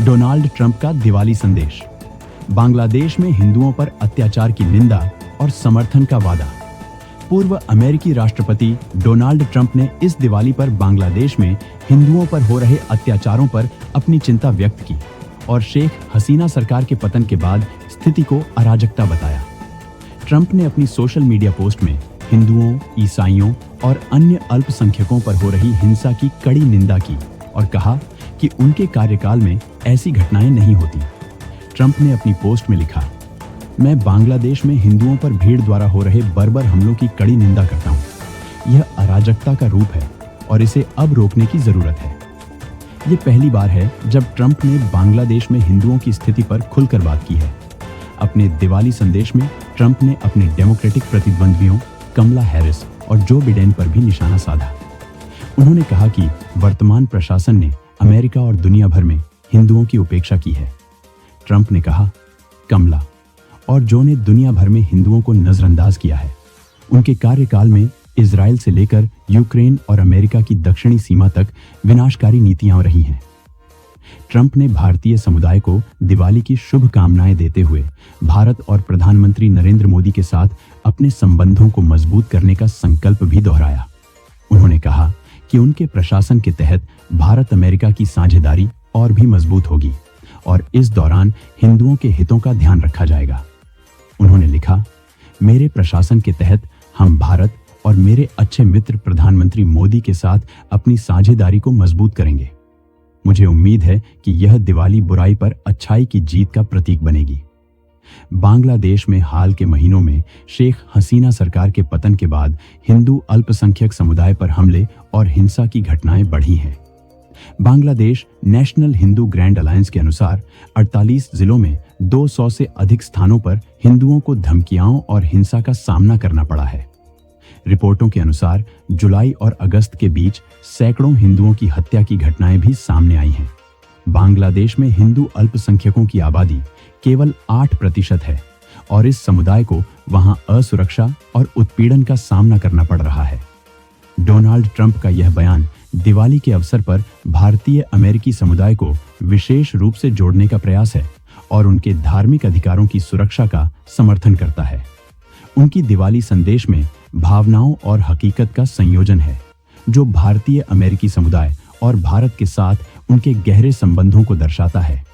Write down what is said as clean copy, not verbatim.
Donald Trump का दिवाली संदेश। बांग्लादेश में हिंदुओं पर अत्याचार की निंदा और समर्थन का वादा। पूर्व अमेरिकी राष्ट्रपति डोनाल्ड ट्रंप ने इस दिवाली पर बांग्लादेश में हिंदुओं पर हो रहे अत्याचारों पर अपनी चिंता व्यक्त की और शेख हसीना सरकार के पतन के बाद स्थिति को अराजकता बताया। ट्रंप ने अपनी सोशल मीडिया पोस्ट में हिंदुओं, ईसाइयों और अन्य अल्पसंख्यकों पर हो रही हिंसा की कड़ी निंदा की और कहा कि उनके कार्यकाल में ऐसी घटनाएं नहीं होती। ट्रंप ने अपनी पोस्ट में लिखा, मैं बांग्लादेश में हिंदुओं पर भीड़ द्वारा हो रहे बर्बर हमलों की कड़ी निंदा करता हूं। यह अराजकता का रूप है और इसे अब रोकने की जरूरत है। ये पहली बार है जब ट्रंप ने बांग्लादेश में हिंदुओं की स्थिति पर खुलकर बात की है। अपने दिवाली संदेश में ट्रंप ने अपने डेमोक्रेटिक प्रतिद्वंद्वियों कमला हैरिस और जो बिडेन पर भी निशाना साधा। उन्होंने कहा कि वर्तमान प्रशासन ने अमेरिका और दुनिया भर में हिंदुओं की उपेक्षा की है। ट्रंप ने कहा, कमला और जो ने दुनिया भर में हिंदुओं को नजरअंदाज किया है। उनके कार्यकाल में इजराइल से लेकर यूक्रेन और अमेरिका की दक्षिणी सीमा तक विनाशकारी नीतियां रही हैं। ट्रंप ने भारतीय समुदाय को दिवाली की शुभकामनाएं देते हुए भारत और प्रधानमंत्री नरेंद्र मोदी के साथ अपने संबंधों को मजबूत करने का संकल्प भी दोहराया। उन्होंने कहा कि उनके प्रशासन के तहत भारत अमेरिका की साझेदारी और भी मजबूत होगी और इस दौरान हिंदुओं के हितों का ध्यान रखा जाएगा। उन्होंने लिखा, मेरे प्रशासन के तहत हम भारत और मेरे अच्छे मित्र प्रधानमंत्री मोदी के साथ अपनी साझेदारी को मजबूत करेंगे। मुझे उम्मीद है कि यह दिवाली बुराई पर अच्छाई की जीत का प्रतीक बनेगी। बांग्लादेश में हाल के महीनों में शेख हसीना सरकार के पतन के बाद हिंदू अल्पसंख्यक समुदाय पर हमले और हिंसा की घटनाएं बढ़ी हैं। Bangladesh national Hindu grand alliance के अनुसार 48 जिलों में 200 से अधिक स्थानों पर हिंदुओं को धमकियों और हिंसा का सामना करना पड़ा है। रिपोर्टों के अनुसार जुलाई और अगस्त के बीच सैकड़ों हिंदुओं की हत्या की घटनाएं भी सामने आई हैं। बांग्लादेश में हिंदू अल्पसंख्यकों की आबादी केवल 8% है और इस समुदाय को वहां असुरक्षा और उत्पीड़न का सामना करना पड़ रहा है। डोनाल्ड ट्रंप का यह बयान दिवाली के अवसर पर भारतीय अमेरिकी समुदाय को विशेष रूप से जोड़ने का प्रयास है और उनके धार्मिक अधिकारों की सुरक्षा का समर्थन करता है। उनकी दिवाली संदेश में भावनाओं और हकीकत का संयोजन है, जो भारतीय अमेरिकी समुदाय और भारत के साथ उनके गहरे संबंधों को दर्शाता है।